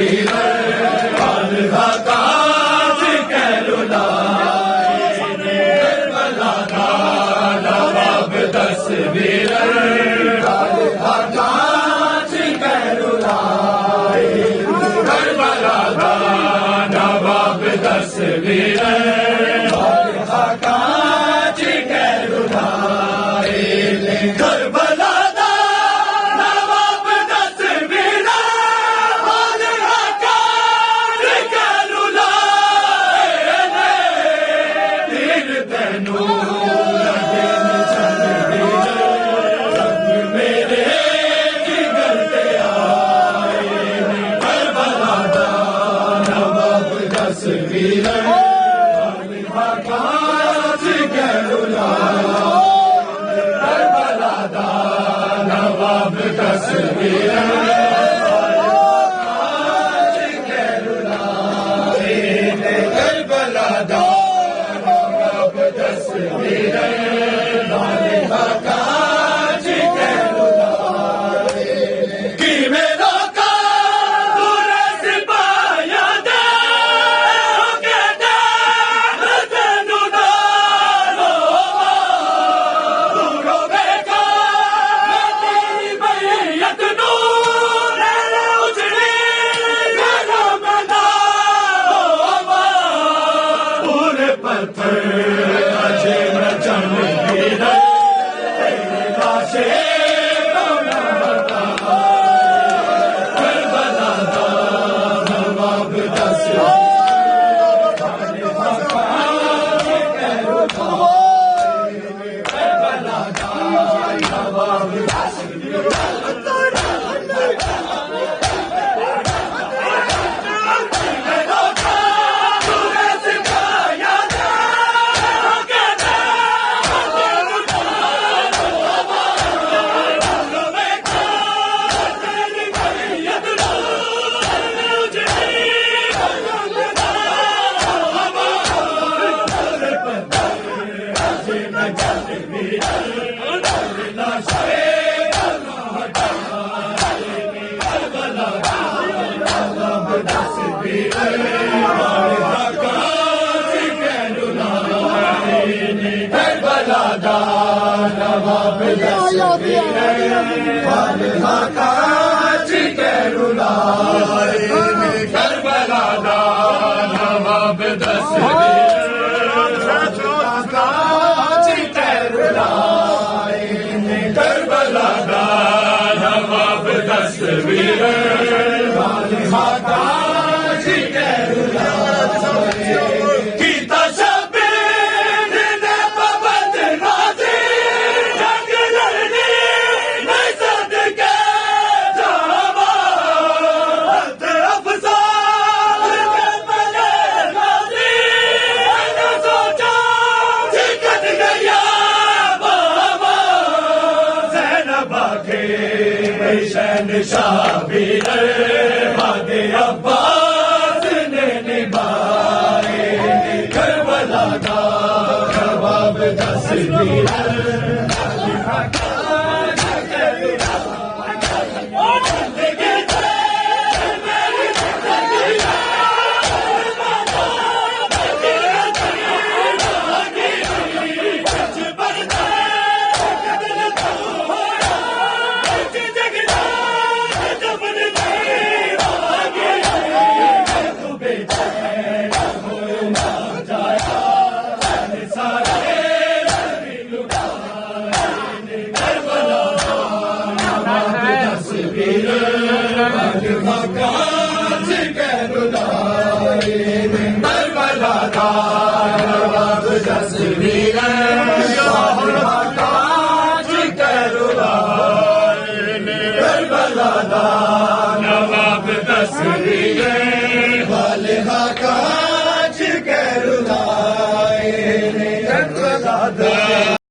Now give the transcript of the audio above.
तस्वीर बादशाह काज कैरुलाए करबला दा नवाब तस्वीर बादशाह काज कैरुलाए करबला दा नवाब तस्वीर बादशाह काज कैरुलाए करबला दा नवाब तस्वीर बादशाह काज कैरुलाए तीर तैनू लगे चंदे रंग मेरे जिगर ते आए करबला दा नवाब तस्वीर बादशाह काज कैरुलाए करबला दा नवाब तस्वीर काज कैरुलाए करबला दा नवाब तस्वीर बादशाह काज कैरुलाए किवें रोका दूरे सिपाहियां दे हो कहते तैनू ना रोवां दूरों वेखा मैं तेरी मैयत नू रैले उजड़ी मेरा मना रोवां पूरे पत्थर अजे मैं चढ़ गिरा तेरे लाशे करबला दा नवाब तस्वीर करबला दा नवाब तस्वीर दूरे सिपाहियां दे हो कहते तैनू ना रोवां दूरों वेखा तेरी मैयत नू रैले उजड़ी मेरा मना रोवां पूरे पत्थर अजे मैं चढ़ गिरा तेरे लाशे करबला दा नवाब तस्वीर बादशाह काज कैरुलाए करबला दा नवाब तस्वीर बादशाह काज कैरुलाए करबला दा नवाब तस्वीर बादशाह काज कैरुलाए करबला दा नवाब तस्वीर बादशाह काज कैरुलाए कीता शबीर ने पाबंद नाज़ी जंग लड़नी नहीं सदके जावां हथ अफसार में बने गाज़ी मैंने सोचा जिकत गया बाबा ज़ैनब आखे शहन शाबीर भागे अब्बास ने निभाए करबला दा नवाब तस्वीर बादशाह काज कैरुलाए करबला दा नवाब तस्वीर